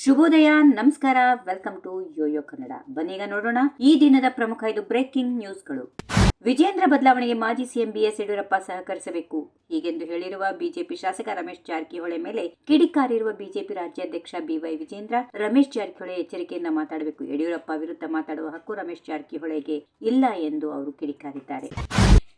ಶುಭೋದಯ, ನಮಸ್ಕಾರ, welcome to Yoyo Kannada. ಬನ್ನೀಗ ನೋಡೋಣ ಈ ದಿನದ ಪ್ರಮುಖ 5 ಬ್ರೇಕಿಂಗ್ ನ್ಯೂಸ್ಗಳು. ವಿಜೇಂದ್ರ ಬದಲಾವಣೆಗೆ ಮಾಜಿ ಸಿಎಂ ಬಿಎಸ್ ಯಡಿಯೂರಪ್ಪ ಸಹಕರಿಸಬೇಕು ಹೀಗೆಂದು ಹೇಳಿರುವ ಬಿಜೆಪಿ ಶಾಸಕ ರಮೇಶ್ ಜಾರಕಿಹೊಳಿ ಮೇಲೆ ಕಿಡಿಕಾರಿರುವ ಬಿಜೆಪಿ ರಾಜ್ಯಾಧ್ಯಕ್ಷ ಬಿವೈ ವಿಜೇಂದ್ರ. ರಮೇಶ್ ಜಾರಕಿಹೊಳಿ ಎಚ್ಚರಿಕೆಯಿಂದ ಮಾತಾಡಬೇಕು. ಯಡಿಯೂರಪ್ಪ ವಿರುದ್ಧ ಮಾತಾಡುವ ಹಕ್ಕು ರಮೇಶ್ ಜಾರಕಿಹೊಳಿಗೆ ಇಲ್ಲ ಎಂದು ಅವರು ಕಿಡಿಕಾರಿದ್ದಾರೆ.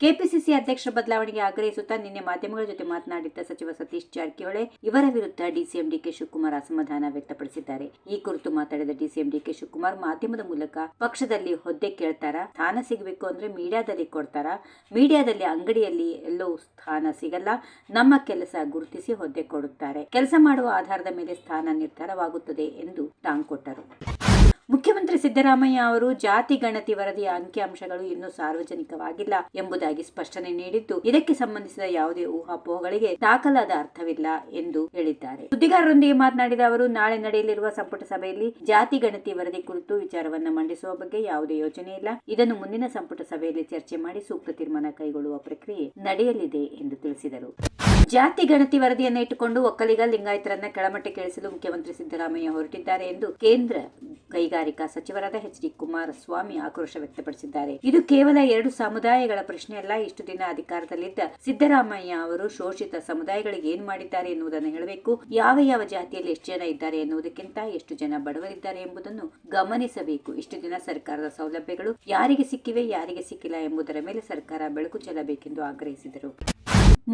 ಕೆಪಿಸಿಸಿ ಅಧ್ಯಕ್ಷರ ಬದಲಾವಣೆಗೆ ಆಗ್ರಹಿಸುತ್ತಾ ನಿನ್ನೆ ಮಾಧ್ಯಮಗಳ ಜೊತೆ ಮಾತನಾಡಿದ್ದ ಸಚಿವ ಸತೀಶ್ ಜಾರಕಿಹೊಳಿ ಇವರ ವಿರುದ್ಧ ಡಿಸಿಎಂ ಡಿಕೆ ಶಿವಕುಮಾರ್ ಅಸಮಾಧಾನ ವ್ಯಕ್ತಪಡಿಸಿದ್ದಾರೆ. ಈ ಕುರಿತು ಮಾತಾಡಿದ ಡಿಸಿಎಂ ಡಿಕೆ ಶಿವಕುಮಾರ್, ಮಾಧ್ಯಮದ ಮೂಲಕ ಪಕ್ಷದಲ್ಲಿ ಹುದ್ದೆ ಕೇಳ್ತಾರಾ? ಸ್ಥಾನ ಸಿಗಬೇಕು ಅಂದ್ರೆ ಮೀಡಿಯಾದಲ್ಲಿ ಕೊಡ್ತಾರಾ? ಮೀಡಿಯಾದಲ್ಲಿ ಅಂಗಡಿಯಲ್ಲಿ ಎಲ್ಲೋ ಸ್ಥಾನ ಸಿಗಲ್ಲ. ನಮ್ಮ ಕೆಲಸ ಗುರುತಿಸಿ ಹುದ್ದೆ ಕೊಡುತ್ತಾರೆ. ಕೆಲಸ ಮಾಡುವ ಆಧಾರದ ಮೇಲೆ ಸ್ಥಾನ ನಿರ್ಧಾರವಾಗುತ್ತದೆ ಎಂದು ಟಾಂಗ್ ಕೊಟ್ಟರು. ಮುಖ್ಯಮಂತ್ರಿ ಸಿದ್ದರಾಮಯ್ಯ ಅವರು ಜಾತಿ ಗಣತಿ ವರದಿಯ ಅಂಕಿಅಂಶಗಳು ಇನ್ನೂ ಸಾರ್ವಜನಿಕವಾಗಿಲ್ಲ ಎಂಬುದಾಗಿ ಸ್ಪಷ್ಟನೆ ನೀಡಿದ್ದು, ಇದಕ್ಕೆ ಸಂಬಂಧಿಸಿದ ಯಾವುದೇ ಊಹಾಪೋಹಗಳಿಗೆ ದಾಖಲಾದ ಅರ್ಥವಿಲ್ಲ ಎಂದು ಹೇಳಿದ್ದಾರೆ. ಸುದ್ದಿಗಾರರೊಂದಿಗೆ ಮಾತನಾಡಿದ ಅವರು, ನಾಳೆ ನಡೆಯಲಿರುವ ಸಂಪುಟ ಸಭೆಯಲ್ಲಿ ಜಾತಿ ಗಣತಿ ವರದಿ ಕುರಿತು ವಿಚಾರವನ್ನು ಮಂಡಿಸುವ ಬಗ್ಗೆ ಯಾವುದೇ ಯೋಚನೆ ಇಲ್ಲ. ಇದನ್ನು ಮುಂದಿನ ಸಂಪುಟ ಸಭೆಯಲ್ಲಿ ಚರ್ಚೆ ಮಾಡಿ ಸೂಕ್ತ ತೀರ್ಮಾನ ಕೈಗೊಳ್ಳುವ ಪ್ರಕ್ರಿಯೆ ನಡೆಯಲಿದೆ ಎಂದು ತಿಳಿಸಿದರು. ಜಾತಿ ಗಣತಿ ವರದಿಯನ್ನು ಇಟ್ಟುಕೊಂಡು ಒಕ್ಕಲಿಗ ಲಿಂಗಾಯತರನ್ನ ಕೆಳಮಟ್ಟಕ್ಕೆ ಇಳಿಸಲು ಮುಖ್ಯಮಂತ್ರಿ ಸಿದ್ದರಾಮಯ್ಯ ಹೊರಟಿದ್ದಾರೆ ಎಂದು ಕೇಂದ್ರ ಕೈಗಾರಿಕಾ ಸಚಿವರಾದ ಎಚ್ ಡಿ ಕುಮಾರಸ್ವಾಮಿ ಆಕ್ರೋಶ ವ್ಯಕ್ತಪಡಿಸಿದ್ದಾರೆ. ಇದು ಕೇವಲ 2 ಸಮುದಾಯಗಳ ಪ್ರಶ್ನೆಯಲ್ಲ. ಇಷ್ಟು ದಿನ ಅಧಿಕಾರದಲ್ಲಿದ್ದ ಸಿದ್ದರಾಮಯ್ಯ ಅವರು ಶೋಷಿತ ಸಮುದಾಯಗಳಿಗೆ ಏನ್ ಮಾಡಿದ್ದಾರೆ ಎನ್ನುವುದನ್ನು ಹೇಳಬೇಕು. ಯಾವ ಜಾತಿಯಲ್ಲಿ ಎಷ್ಟು ಜನ ಇದ್ದಾರೆ ಎನ್ನುವುದಕ್ಕಿಂತ ಎಷ್ಟು ಜನ ಬಡವರಿದ್ದಾರೆ ಎಂಬುದನ್ನು ಗಮನಿಸಬೇಕು. ಇಷ್ಟು ದಿನ ಸರ್ಕಾರದ ಸೌಲಭ್ಯಗಳು ಯಾರಿಗೆ ಸಿಕ್ಕಿವೆ, ಯಾರಿಗೆ ಸಿಕ್ಕಿಲ್ಲ ಎಂಬುದರ ಮೇಲೆ ಸರ್ಕಾರ ಬೆಳಕು ಚೆಲ್ಲಬೇಕೆಂದು ಆಗ್ರಹಿಸಿದರು.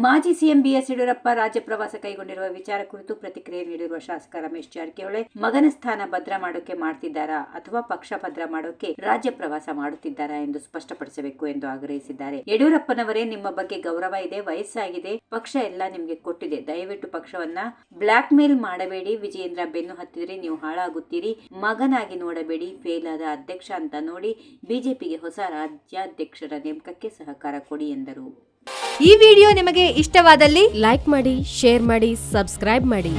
ಮಾಜಿ ಸಿಎಂ ಬಿಎಸ್ ಯಡಿಯೂರಪ್ಪ ರಾಜ್ಯ ಪ್ರವಾಸ ಕೈಗೊಂಡಿರುವ ವಿಚಾರ ಕುರಿತು ಪ್ರತಿಕ್ರಿಯೆ ನೀಡಿರುವ ಶಾಸಕ ರಮೇಶ್ ಜಾರಕಿಹೊಳಿ, ಮಗನ ಸ್ಥಾನ ಭದ್ರ ಮಾಡೋಕೆ ಮಾಡ್ತಿದ್ದಾರಾ ಅಥವಾ ಪಕ್ಷ ಭದ್ರ ಮಾಡೋಕೆ ರಾಜ್ಯ ಪ್ರವಾಸ ಮಾಡುತ್ತಿದ್ದಾರಾ ಎಂದು ಸ್ಪಷ್ಟಪಡಿಸಬೇಕು ಎಂದು ಆಗ್ರಹಿಸಿದ್ದಾರೆ. ಯಡಿಯೂರಪ್ಪನವರೇ, ನಿಮ್ಮ ಬಗ್ಗೆ ಗೌರವ ಇದೆ, ವಯಸ್ಸಾಗಿದೆ, ಪಕ್ಷ ಎಲ್ಲ ನಿಮಗೆ ಕೊಟ್ಟಿದೆ. ದಯವಿಟ್ಟು ಪಕ್ಷವನ್ನ ಬ್ಲಾಕ್ ಮೇಲ್ ಮಾಡಬೇಡಿ. ವಿಜೇಂದ್ರ ಬೆನ್ನು ಹತ್ತಿದ್ರೆ ನೀವು ಹಾಳಾಗುತ್ತೀರಿ. ಮಗನಾಗಿ ನೋಡಬೇಡಿ. ಫೇಲ್ ಆದ ಅಧ್ಯಕ್ಷ ಅಂತ ನೋಡಿ ಬಿಜೆಪಿಗೆ ಹೊಸ ರಾಜ್ಯಾಧ್ಯಕ್ಷರ ನೇಮಕಕ್ಕೆ ಸಹಕಾರ ಕೊಡಿ ಎಂದರು. ಈ ವಿಡಿಯೋ ನಿಮಗೆ ಇಷ್ಟವಾದಲ್ಲಿ ಲೈಕ್ ಮಾಡಿ, ಶೇರ್ ಮಾಡಿ, ಸಬ್ಸ್ಕ್ರೈಬ್ ಮಾಡಿ.